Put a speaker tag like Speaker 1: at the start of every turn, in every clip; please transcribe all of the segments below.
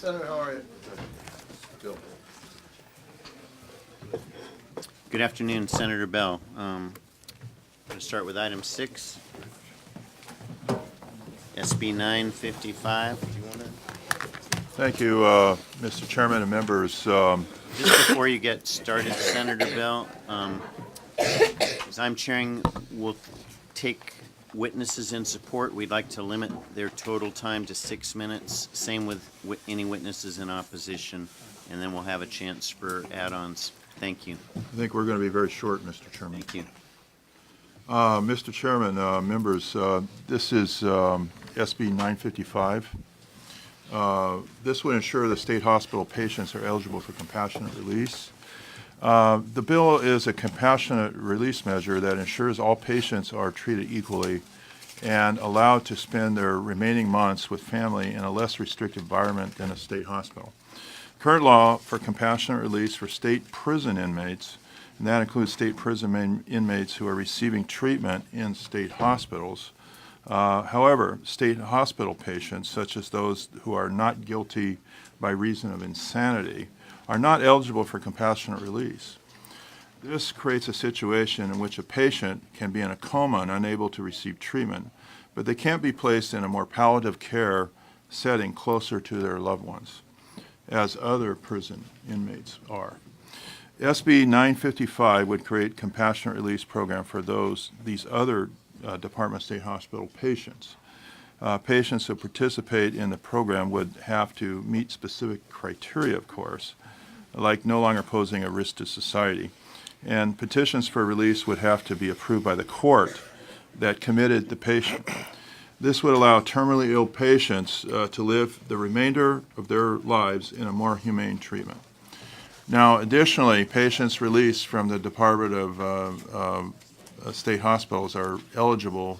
Speaker 1: Senator, how are you? Bill.
Speaker 2: Good afternoon, Senator Bell. I'm going to start with item 6, SB 955. Do you want to?
Speaker 3: Thank you, Mr. Chairman and members.
Speaker 2: Just before you get started, Senator Bell, as I'm chairing, we'll take witnesses in support. We'd like to limit their total time to 6 minutes. Same with any witnesses in opposition, and then we'll have a chance for add-ons. Thank you.
Speaker 3: I think we're going to be very short, Mr. Chairman.
Speaker 2: Thank you.
Speaker 3: Mr. Chairman, members, this is SB 955. This would ensure that state hospital patients are eligible for compassionate release. The bill is a compassionate release measure that ensures all patients are treated equally and allowed to spend their remaining months with family in a less restrictive environment than a state hospital. Current law for compassionate release for state prison inmates, and that includes state prison inmates who are receiving treatment in state hospitals. However, state hospital patients, such as those who are not guilty by reason of insanity, are not eligible for compassionate release. This creates a situation in which a patient can be in a coma and unable to receive treatment, but they can't be placed in a more palliative care setting closer to their loved ones, as other prison inmates are. SB 955 would create compassionate release program for these other Department of State Hospital patients. Patients who participate in the program would have to meet specific criteria, of course, like no longer posing a risk to society. And petitions for release would have to be approved by the court that committed the patient. This would allow terminally ill patients to live the remainder of their lives in a more humane treatment. Now, additionally, patients released from the Department of State Hospitals are eligible,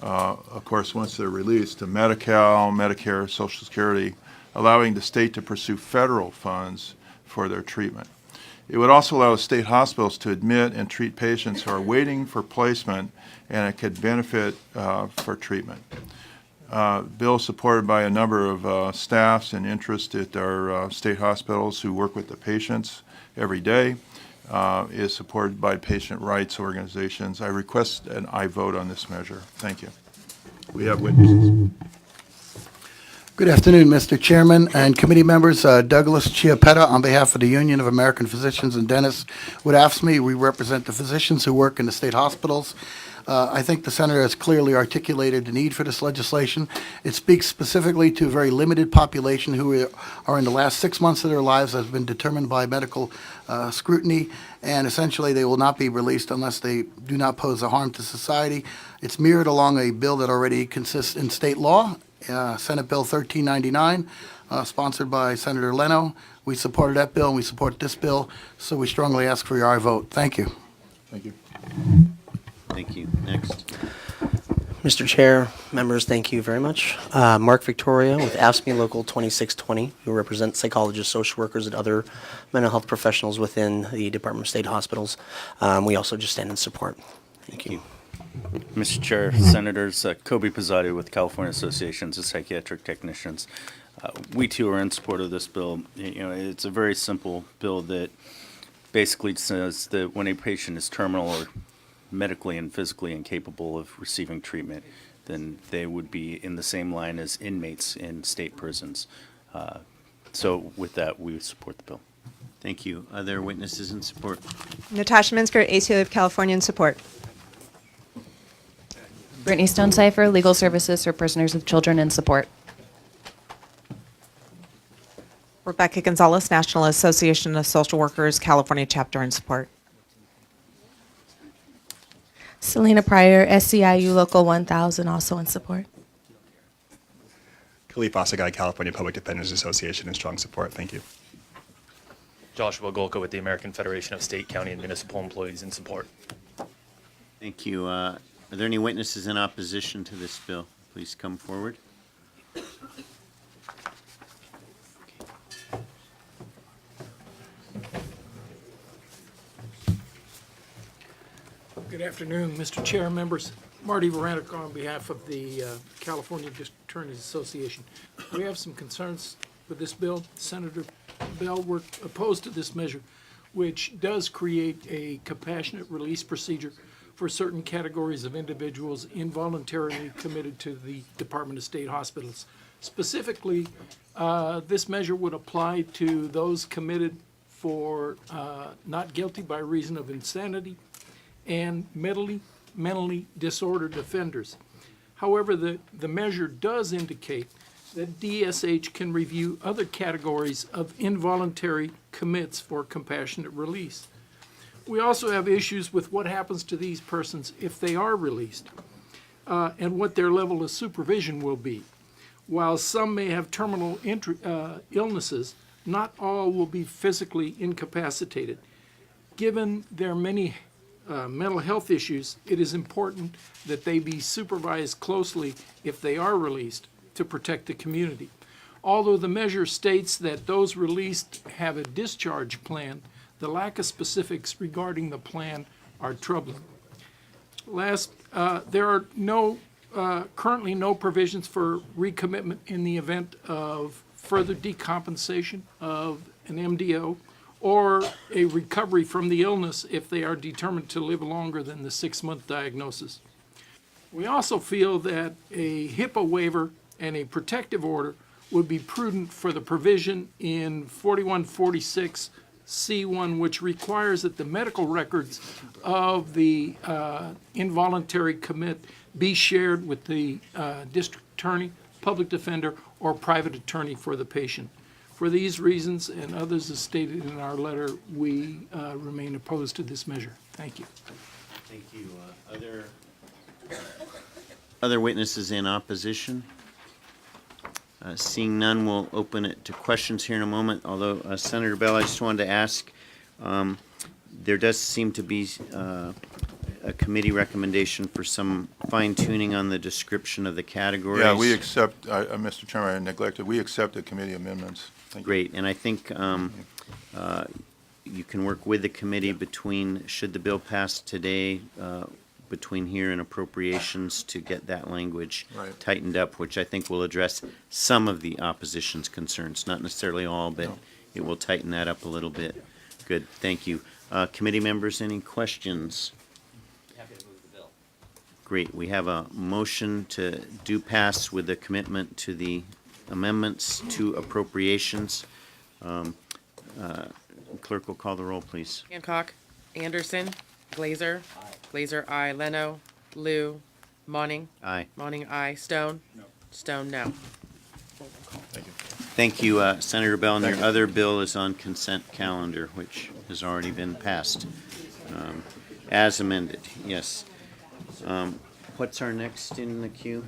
Speaker 3: of course, once they're released, to Medi-Cal, Medicare, Social Security, allowing the state to pursue federal funds for their treatment. It would also allow state hospitals to admit and treat patients who are waiting for placement, and it could benefit for treatment. Bill supported by a number of staffs and interests at our state hospitals who work with the patients every day. Is supported by patient rights organizations. I request an aye vote on this measure. Thank you. We have witnesses.
Speaker 4: Good afternoon, Mr. Chairman and committee members. Douglas Chiappetta on behalf of the Union of American Physicians and Dentists with AFSCME. We represent the physicians who work in the state hospitals. I think the senator has clearly articulated the need for this legislation. It speaks specifically to a very limited population who are in the last 6 months of their lives has been determined by medical scrutiny, and essentially they will not be released unless they do not pose a harm to society. It's mirrored along a bill that already consists in state law, Senate Bill 1399, sponsored by Senator Leno. We supported that bill and we support this bill, so we strongly ask for your aye vote. Thank you.
Speaker 3: Thank you.
Speaker 2: Thank you. Next.
Speaker 5: Mr. Chair, members, thank you very much. Mark Victoria with AFSCME Local 2620, who represents psychologists, social workers, and other mental health professionals within the Department of State Hospitals. We also just stand in support. Thank you.
Speaker 6: Mr. Chair, Senators, Kobe Pizzati with California Associations of Psychiatric Technicians. We too are in support of this bill. It's a very simple bill that basically says that when a patient is terminal or medically and physically incapable of receiving treatment, then they would be in the same line as inmates in state prisons. So with that, we support the bill.
Speaker 2: Thank you. Other witnesses in support?
Speaker 7: Natasha Minsker, ACLU of California, in support.
Speaker 8: Brittany Stone-Cipher, Legal Services for Prisoners with Children, in support.
Speaker 7: Rebecca Gonzalez, National Association of Social Workers, California chapter, in support.
Speaker 9: Selena Pryor, SCIU Local 1000, also in support.
Speaker 10: Khalif Asagai, California Public Defenders Association, in strong support. Thank you.
Speaker 11: Joshua Golka with the American Federation of State, County, and Municipal Employees, in support.
Speaker 2: Thank you. Are there any witnesses in opposition to this bill? Please come forward.
Speaker 12: Good afternoon, Mr. Chair, members. Marty Varanek on behalf of the California District Attorneys Association. We have some concerns with this bill. Senator Bell were opposed to this measure, which does create a compassionate release procedure for certain categories of individuals involuntarily committed to the Department of State hospitals. Specifically, this measure would apply to those committed for not guilty by reason of insanity and mentally disordered offenders. However, the measure does indicate that DSH can review other categories of involuntary commits for compassionate release. We also have issues with what happens to these persons if they are released, and what their level of supervision will be. While some may have terminal illnesses, not all will be physically incapacitated. Given their many mental health issues, it is important that they be supervised closely if they are released to protect the community. Although the measure states that those released have a discharge plan, the lack of specifics regarding the plan are troubling. Last, there are currently no provisions for recommitment in the event of further decompensation of an MDO or a recovery from the illness if they are determined to live longer than the 6-month diagnosis. We also feel that a HIPAA waiver and a protective order would be prudent for the provision in 4146 C1, which requires that the medical records of the involuntary commit be shared with the district attorney, public defender, or private attorney for the patient. For these reasons and others as stated in our letter, we remain opposed to this measure. Thank you.
Speaker 2: Thank you. Other witnesses in opposition? Seeing none, we'll open it to questions here in a moment. Although, Senator Bell, I just wanted to ask, there does seem to be a committee recommendation for some fine-tuning on the description of the categories.
Speaker 3: Yeah, we accept, Mr. Chairman, I neglected, we accept the committee amendments. Thank you.
Speaker 2: Great, and I think you can work with the committee between, should the bill pass today, between here and appropriations to get that language
Speaker 3: Right.
Speaker 2: tightened up, which I think will address some of the opposition's concerns, not necessarily all, but it will tighten that up a little bit. Good, thank you. Committee members, any questions?
Speaker 5: Happy to move the bill.
Speaker 2: Great, we have a motion to do pass with a commitment to the amendments to appropriations. Clerk will call the roll, please.
Speaker 13: Hancock, Anderson, Glazer. Glazer, aye. Leno, Lou, Monning.
Speaker 2: Aye.
Speaker 13: Monning, aye. Stone. No. Stone, no.
Speaker 3: Thank you.
Speaker 2: Thank you, Senator Bell, and your other bill is on consent calendar, which has already been passed. As amended, yes. What's our next in the queue?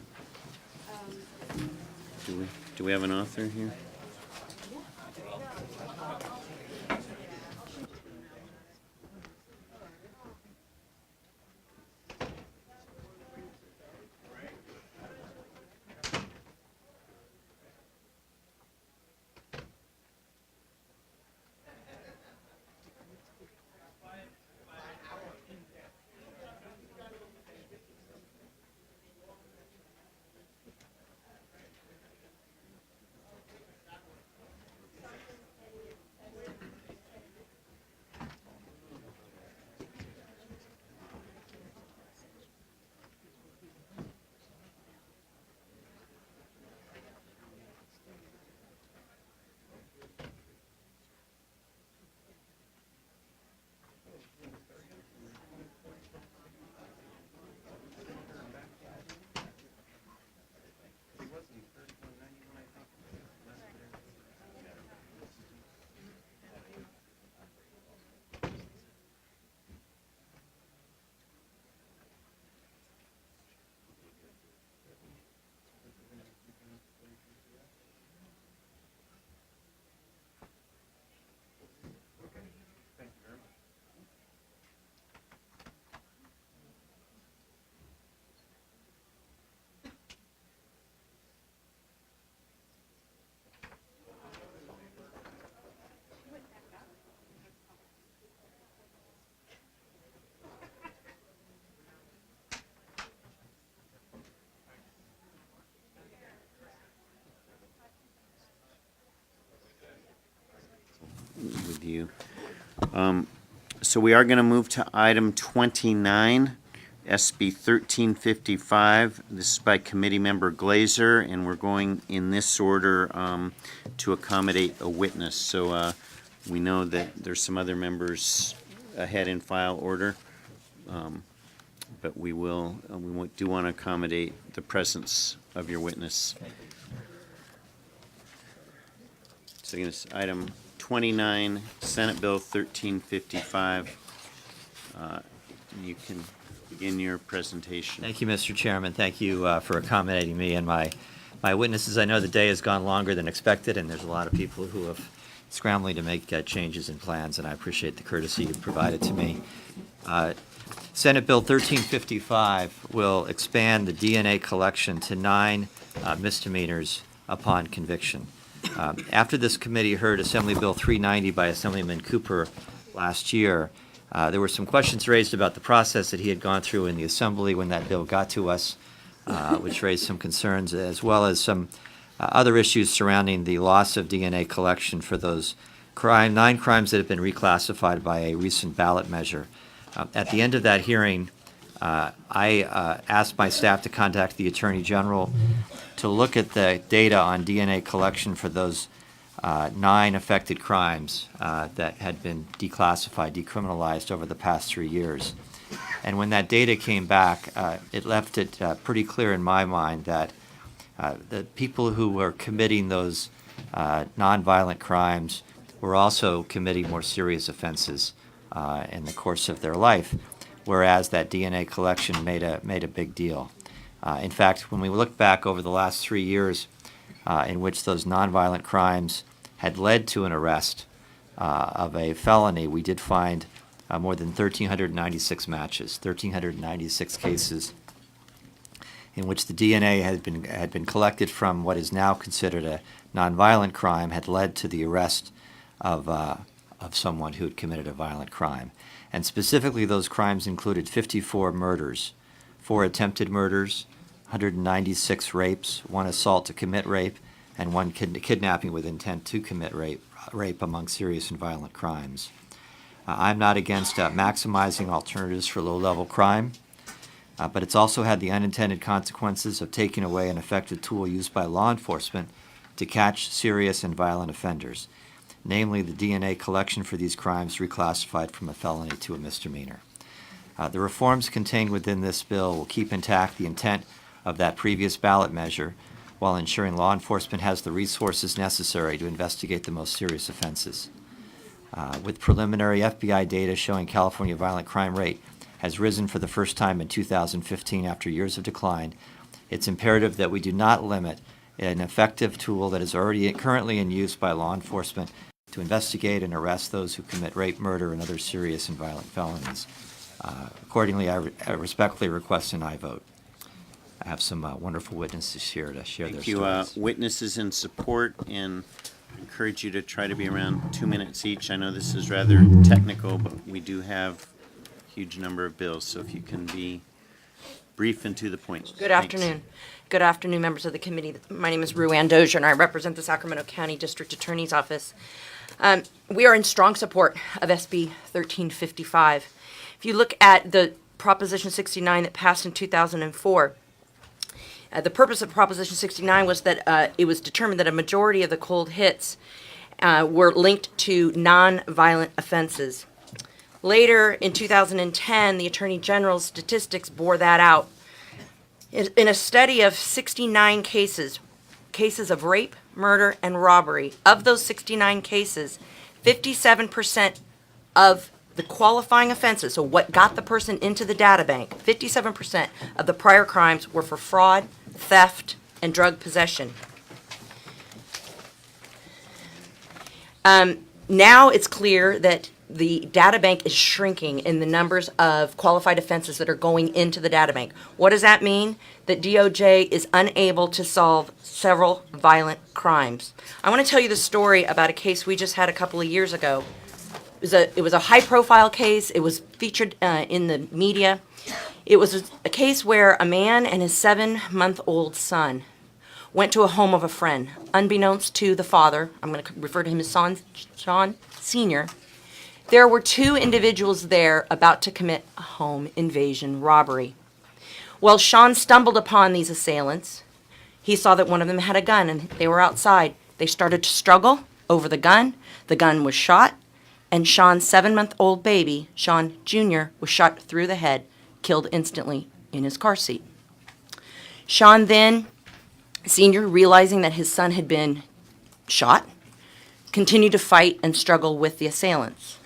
Speaker 2: Do we have an author here? review. So we are going to move to item 29, SB 1355. This is by committee member Glazer, and we're going in this order to accommodate a witness. So we know that there's some other members ahead in file order, but we do want to accommodate the presence of your witness. So again, it's item 29, Senate Bill 1355. You can begin your presentation.
Speaker 14: Thank you, Mr. Chairman. Thank you for accommodating me and my witnesses. I know the day has gone longer than expected, and there's a lot of people who have scrambling to make changes in plans, and I appreciate the courtesy you've provided to me. Senate Bill 1355 will expand the DNA collection to 9 misdemeanors upon conviction. After this committee heard Assembly Bill 390 by Assemblyman Cooper last year, there were some questions raised about the process that he had gone through in the Assembly when that bill got to us, which raised some concerns, as well as some other issues surrounding the loss of DNA collection for those 9 crimes that have been reclassified by a recent ballot measure. At the end of that hearing, I asked my staff to contact the Attorney General to look at the data on DNA collection for those 9 affected crimes that had been declassified, decriminalized over the past 3 years. And when that data came back, it left it pretty clear in my mind that the people who were committing those nonviolent crimes were also committing more serious offenses in the course of their life, whereas that DNA collection made a big deal. In fact, when we look back over the last 3 years in which those nonviolent crimes had led to an arrest of a felony, we did find more than 1,396 matches, 1,396 cases in which the DNA had been collected from what is now considered a nonviolent crime had led to the arrest of someone who had committed a violent crime. And specifically, those crimes included 54 murders, 4 attempted murders, 196 rapes, 1 assault to commit rape, and 1 kidnapping with intent to commit rape among serious and violent crimes. I'm not against maximizing alternatives for low-level crime, but it's also had the unintended consequences of taking away an effective tool used by law enforcement to catch serious and violent offenders, namely the DNA collection for these crimes reclassified from a felony to a misdemeanor. The reforms contained within this bill will keep intact the intent of that previous ballot measure while ensuring law enforcement has the resources necessary to investigate the most serious offenses. With preliminary FBI data showing California violent crime rate has risen for the first time in 2015 after years of decline, it's imperative that we do not limit an effective tool that is currently in use by law enforcement to investigate and arrest those who commit rape, murder, and other serious and violent felonies. Accordingly, I respectfully request an aye vote. I have some wonderful witnesses here to share their stories.
Speaker 2: Thank you. Witnesses in support, and encourage you to try to be around 2 minutes each. I know this is rather technical, but we do have a huge number of bills, so if you can be brief and to the point.
Speaker 15: Good afternoon. Good afternoon, members of the committee. My name is Ruann Dozier, and I represent the Sacramento County District Attorney's Office. We are in strong support of SB 1355. If you look at the Proposition 69 that passed in 2004, the purpose of Proposition 69 was that it was determined that a majority of the cold hits were linked to non-violent offenses. Later, in 2010, the Attorney General's statistics bore that out. In a study of 69 cases of rape, murder, and robbery, of those 69 cases, 57% of the qualifying offenses, so what got the person into the data bank, 57% of the prior crimes were for fraud, theft, and drug possession. Now it's clear that the data bank is shrinking in the numbers of qualified offenses that are going into the data bank. What does that mean? That DOJ is unable to solve several violent crimes. I want to tell you the story about a case we just had a couple of years ago. It was a high-profile case. It was featured in the media. It was a case where a man and his 7-month-old son went to a home of a friend. Unbeknownst to the father, I'm going to refer to him as Sean Sr., there were two individuals there about to commit a home invasion robbery. Well, Sean stumbled upon these assailants. He saw that one of them had a gun and they were outside. They started to struggle over the gun. The gun was shot, and Sean's 7-month-old baby, Sean Jr., was shot through the head, killed instantly in his car seat. Sean then, Sr., realizing that his son had been shot, continued to fight and struggle with the assailants.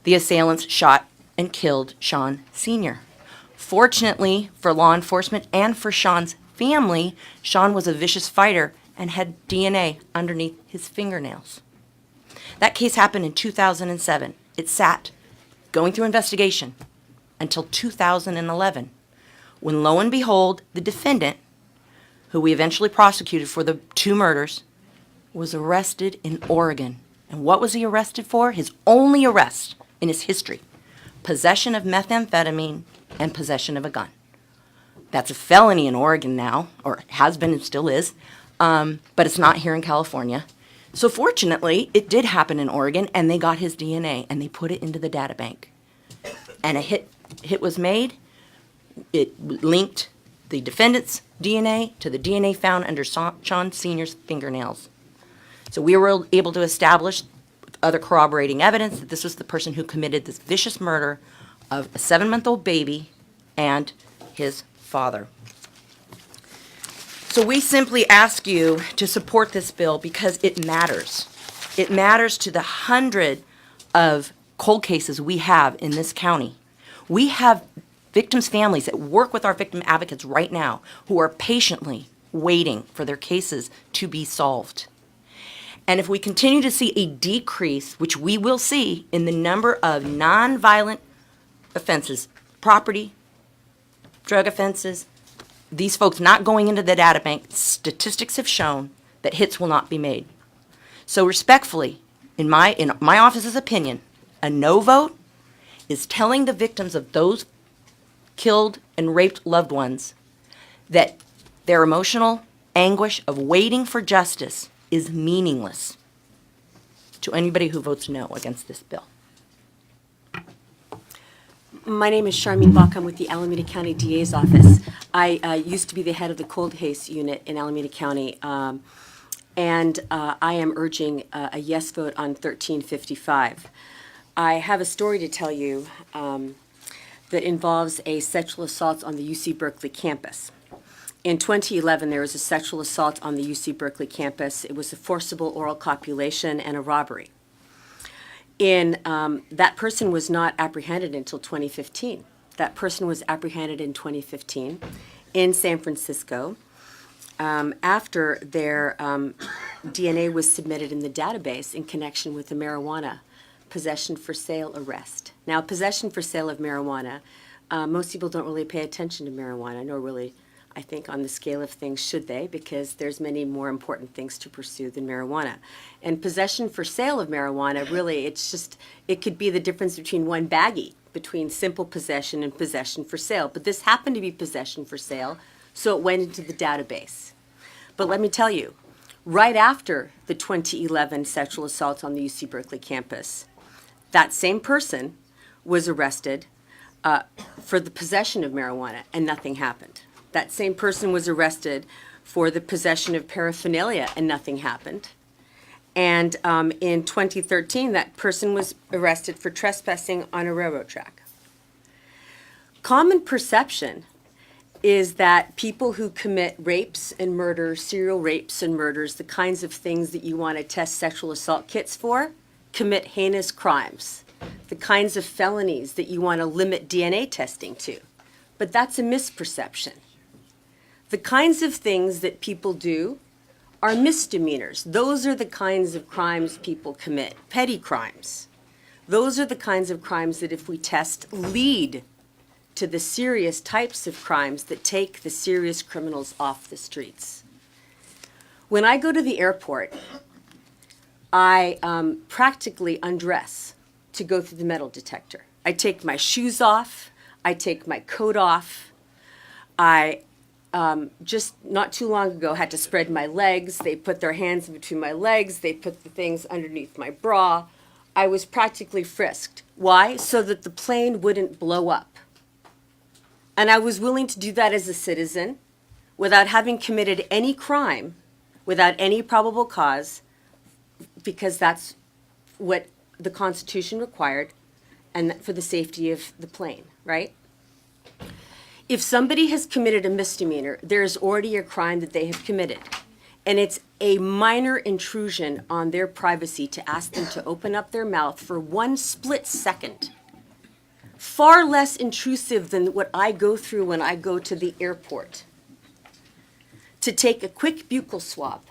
Speaker 15: The assailants shot and killed Sean Sr. Fortunately for law enforcement and for Sean's family, Sean was a vicious fighter and had DNA underneath his fingernails. That case happened in 2007. It sat, going through investigation, until 2011, when lo and behold, the defendant, who we eventually prosecuted for the 2 murders, was arrested in Oregon. And what was he arrested for? His only arrest in his history: possession of methamphetamine and possession of a gun. That's a felony in Oregon now, or has been and still is, but it's not here in California. So fortunately, it did happen in Oregon, and they got his DNA, and they put it into the data bank. And a hit was made. It linked the defendant's DNA to the DNA found under Sean Sr.'s fingernails. So we were able to establish, with other corroborating evidence, that this was the person who committed this vicious murder of a 7-month-old baby and his father. So we simply ask you to support this bill because it matters. It matters to the 100 of cold cases we have in this county. We have victims' families that work with our victim advocates right now who are patiently waiting for their cases to be solved. And if we continue to see a decrease, which we will see, in the number of nonviolent offenses, property, drug offenses, these folks not going into the data bank, statistics have shown that hits will not be made. So respectfully, in my office's opinion, a no vote is telling the victims of those killed and raped loved ones that their emotional anguish of waiting for justice is meaningless to anybody who votes no against this bill.
Speaker 16: My name is Charlene Bach. I'm with the Alameda County DA's office. I used to be the head of the cold case unit in Alameda County, and I am urging a yes vote on 1355. I have a story to tell you that involves a sexual assault on the UC Berkeley campus. In 2011, there was a sexual assault on the UC Berkeley campus. It was a forcible oral copulation and a robbery. That person was not apprehended until 2015. That person was apprehended in 2015 in San Francisco after their DNA was submitted in the database in connection with the marijuana possession for sale arrest. Now, possession for sale of marijuana, most people don't really pay attention to marijuana, nor really, I think, on the scale of things should they, because there's many more important things to pursue than marijuana. And possession for sale of marijuana, really, it could be the difference between one baggie, between simple possession and possession for sale. But this happened to be possession for sale, so it went into the database. But let me tell you, right after the 2011 sexual assault on the UC Berkeley campus, that same person was arrested for the possession of marijuana, and nothing happened. That same person was arrested for the possession of paraphernalia, and nothing happened. And in 2013, that person was arrested for trespassing on a railroad track. Common perception is that people who commit rapes and murders, serial rapes and murders, the kinds of things that you want to test sexual assault kits for, commit heinous crimes, the kinds of felonies that you want to limit DNA testing to. But that's a misperception. The kinds of things that people do are misdemeanors. Those are the kinds of crimes people commit, petty crimes. Those are the kinds of crimes that, if we test, lead to the serious types of crimes that take the serious criminals off the streets. When I go to the airport, I practically undress to go through the metal detector. I take my shoes off, I take my coat off, I just not too long ago had to spread my legs. They put their hands in between my legs. They put the things underneath my bra. I was practically frisked. Why? So that the plane wouldn't blow up. And I was willing to do that as a citizen without having committed any crime, without any probable cause, because that's what the Constitution required, and for the safety of the plane, right? If somebody has committed a misdemeanor, there is already a crime that they have committed. And it's a minor intrusion on their privacy to ask them to open up their mouth for 1 split second. Far less intrusive than what I go through when I go to the airport. To take a quick buccal swab,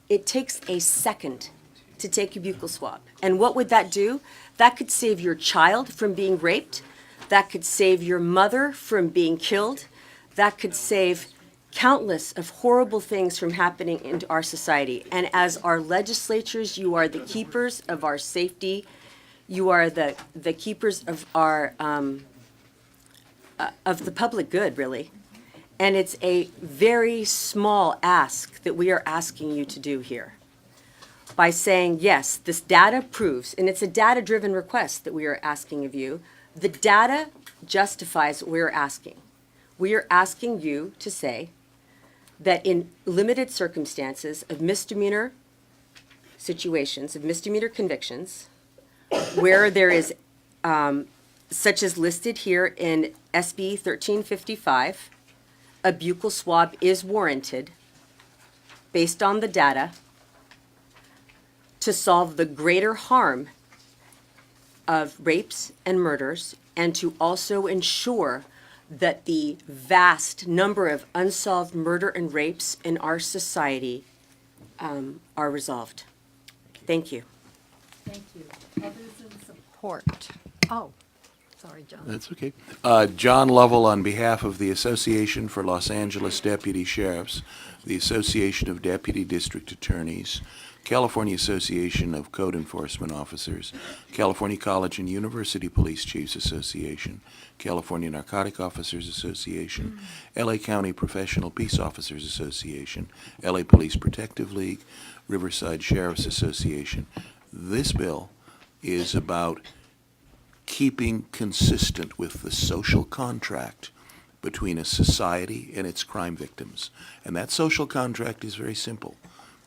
Speaker 16: it takes a second to take a buccal swab. And what would that do? That could save your child from being raped. That could save your mother from being killed. That could save countless of horrible things from happening into our society. And as our legislatures, you are the keepers of our safety. You are the keepers of our of the public good, really. And it's a very small ask that we are asking you to do here by saying, yes, this data proves, and it's a data-driven request that we are asking of you. The data justifies what we're asking. We are asking you to say that in limited circumstances of misdemeanor situations, of misdemeanor convictions, where there is, such as listed here in SB 1355, a buccal swab is warranted based on the data to solve the greater harm of rapes and murders, and to also ensure that the vast number of unsolved murder and rapes in our society are resolved. Thank you.
Speaker 17: Thank you. Others in support? Oh, sorry, John.
Speaker 18: That's okay. John Lovell on behalf of the Association for Los Angeles Deputy Sheriffs, the Association of Deputy District Attorneys, California Association of Code Enforcement Officers, California College and University Police Chiefs Association, California Narcotic Officers Association, LA County Professional Peace Officers Association, LA Police Protective League, Riverside Sheriffs Association. This bill is about keeping consistent with the social contract between a society and its crime victims. And that social contract is very simple.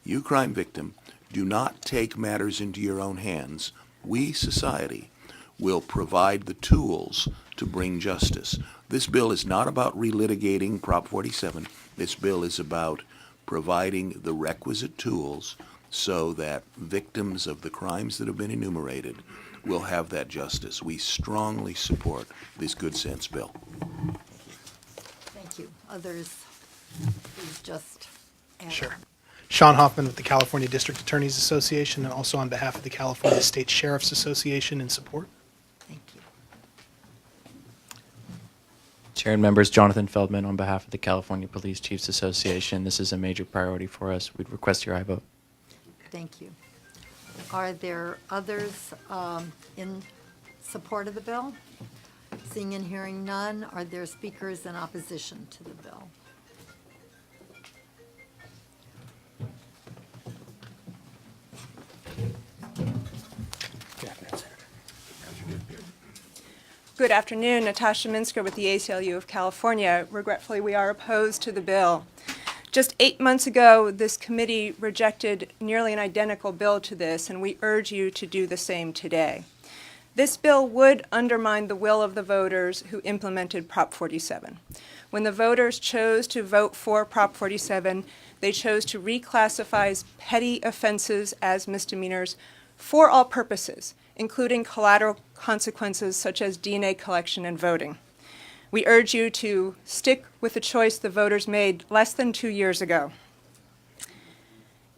Speaker 18: You, crime victim, do not take matters into your own hands. We, society, will provide the tools to bring justice. This bill is not about relitigating Prop 47. This bill is about providing the requisite tools so that victims of the crimes that have been enumerated will have that justice. We strongly support this good sense bill.
Speaker 17: Thank you. Others, please just add.
Speaker 19: Sure. Sean Hoffman with the California District Attorneys Association, and also on behalf of the California State Sheriffs Association in support.
Speaker 17: Thank you.
Speaker 20: Chair and members, Jonathan Feldman on behalf of the California Police Chiefs Association. This is a major priority for us. We'd request your aye vote.
Speaker 17: Thank you. Are there others in support of the bill? Seeing and hearing none, are there speakers in opposition to the bill?
Speaker 21: Good afternoon, Natasha Minsker with the ACLU of California. Regretfully, we are opposed to the bill. Just 8 months ago, this committee rejected nearly an identical bill to this, and we urge you to do the same today. This bill would undermine the will of the voters who implemented Prop 47. When the voters chose to vote for Prop 47, they chose to reclassify petty offenses as misdemeanors for all purposes, including collateral consequences such as DNA collection and voting. We urge you to stick with the choice the voters made less than 2 years ago.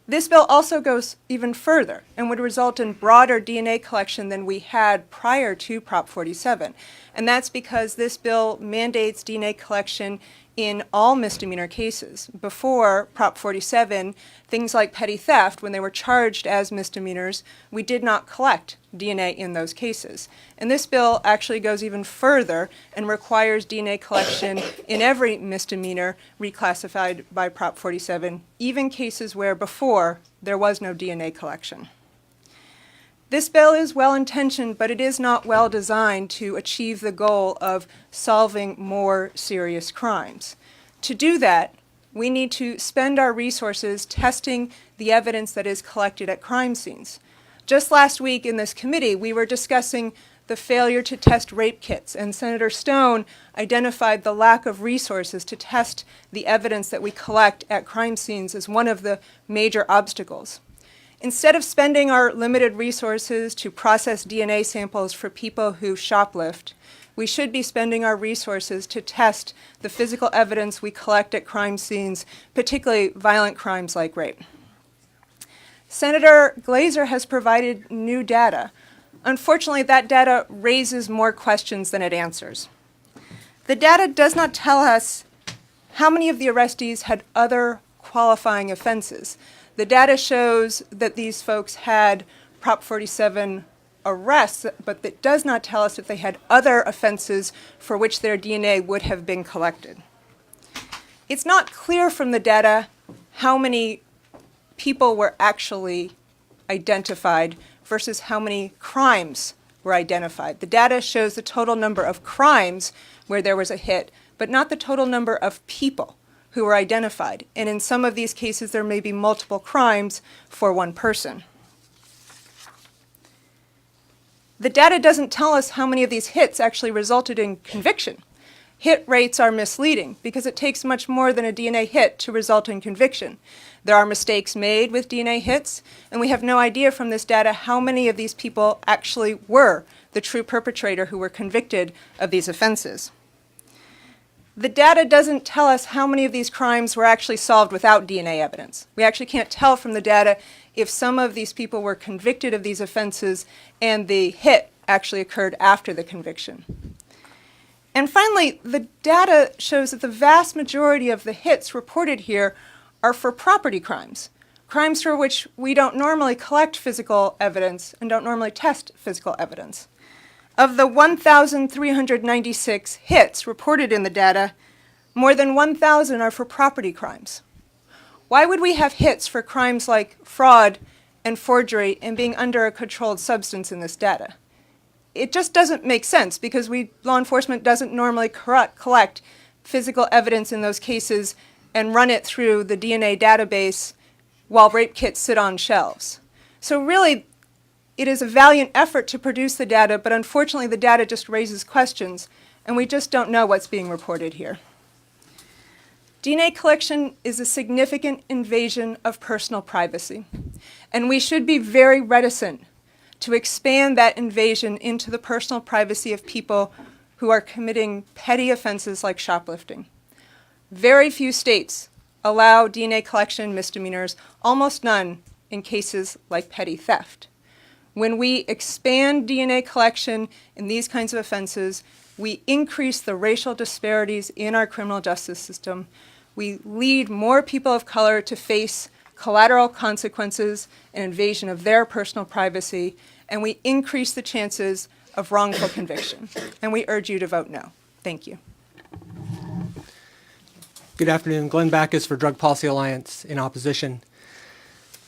Speaker 21: This bill also goes even further and would result in broader DNA collection than we had prior to Prop 47. And that's because this bill mandates DNA collection in all misdemeanor cases. Before Prop 47, things like petty theft, when they were charged as misdemeanors, we did not collect DNA in those cases. And this bill actually goes even further and requires DNA collection in every misdemeanor reclassified by Prop 47, even cases where before there was no DNA collection. This bill is well-intentioned, but it is not well-designed to achieve the goal of solving more serious crimes. To do that, we need to spend our resources testing the evidence that is collected at crime scenes. Just last week in this committee, we were discussing the failure to test rape kits, and Senator Stone identified the lack of resources to test the evidence that we collect at crime scenes as one of the major obstacles. Instead of spending our limited resources to process DNA samples for people who shoplift, we should be spending our resources to test the physical evidence we collect at crime scenes, particularly violent crimes like rape. Senator Glazer has provided new data. Unfortunately, that data raises more questions than it answers. The data does not tell us how many of the arrestees had other qualifying offenses. The data shows that these folks had Prop 47 arrests, but it does not tell us if they had other offenses for which their DNA would have been collected. It's not clear from the data how many people were actually identified versus how many crimes were identified. The data shows the total number of crimes where there was a hit, but not the total number of people who were identified. And in some of these cases, there may be multiple crimes for one person. The data doesn't tell us how many of these hits actually resulted in conviction. Hit rates are misleading because it takes much more than a DNA hit to result in conviction. There are mistakes made with DNA hits, and we have no idea from this data how many of these people actually were the true perpetrator who were convicted of these offenses. The data doesn't tell us how many of these crimes were actually solved without DNA evidence. We actually can't tell from the data if some of these people were convicted of these offenses and the hit actually occurred after the conviction. And finally, the data shows that the vast majority of the hits reported here are for property crimes, crimes for which we don't normally collect physical evidence and don't normally test physical evidence. Of the 1,396 hits reported in the data, more than 1,000 are for property crimes. Why would we have hits for crimes like fraud and forgery and being under a controlled substance in this data? It just doesn't make sense because law enforcement doesn't normally collect physical evidence in those cases and run it through the DNA database while rape kits sit on shelves. So really, it is a valiant effort to produce the data, but unfortunately the data just raises questions, and we just don't know what's being reported here. DNA collection is a significant invasion of personal privacy, and we should be very reticent to expand that invasion into the personal privacy of people who are committing petty offenses like shoplifting. Very few states allow DNA collection misdemeanors, almost none in cases like petty theft. When we expand DNA collection in these kinds of offenses, we increase the racial disparities in our criminal justice system. We lead more people of color to face collateral consequences and invasion of their personal privacy, and we increase the chances of wrongful conviction. And we urge you to vote no. Thank you.
Speaker 1: Good afternoon. Glenn Backus for Drug Policy Alliance in opposition.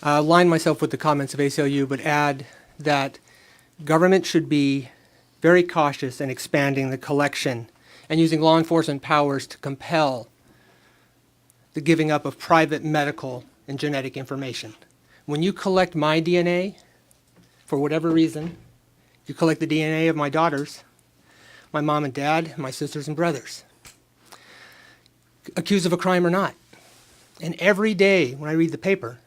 Speaker 1: Align myself with the comments of ACLU, but add that government should be very cautious in expanding the collection and using law enforcement powers to compel the giving up of private medical and genetic information. When you collect my DNA, for whatever reason, you collect the DNA of my daughters, my mom and dad, my sisters and brothers, accused of a crime or not. And every day when I read the paper,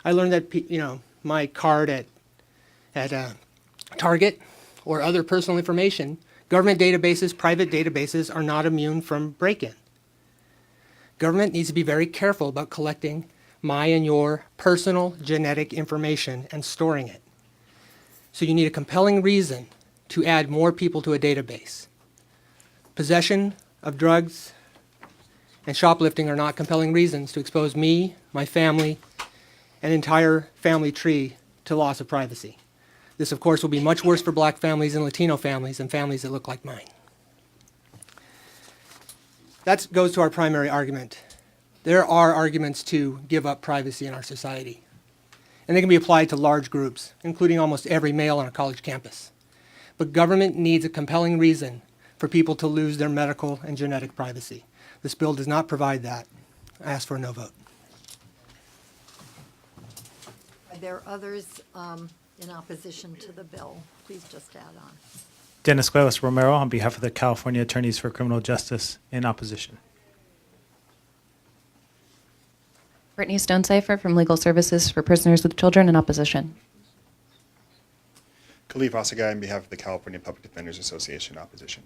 Speaker 1: I learn that my card at Target or other personal information, government databases, private databases are not immune from break-in. Government needs to be very careful about collecting my and your personal genetic information and storing it. So you need a compelling reason to add more people to a database. Possession of drugs and shoplifting are not compelling reasons to expose me, my family, and entire family tree to loss of privacy. This, of course, will be much worse for black families and Latino families and families that look like mine. That goes to our primary argument. There are arguments to give up privacy in our society, and they can be applied to large groups, including almost every male on a college campus. But government needs a compelling reason for people to lose their medical and genetic privacy. This bill does not provide that. I ask for a no vote.
Speaker 17: Are there others in opposition to the bill? Please just add on.
Speaker 4: Dennis Cuevas Romero on behalf of the California Attorneys for Criminal Justice in opposition.
Speaker 8: Brittany Stonecipher from Legal Services for Prisoners with Children in opposition.
Speaker 10: Khalif Asagai on behalf of the California Public Defenders Association in opposition.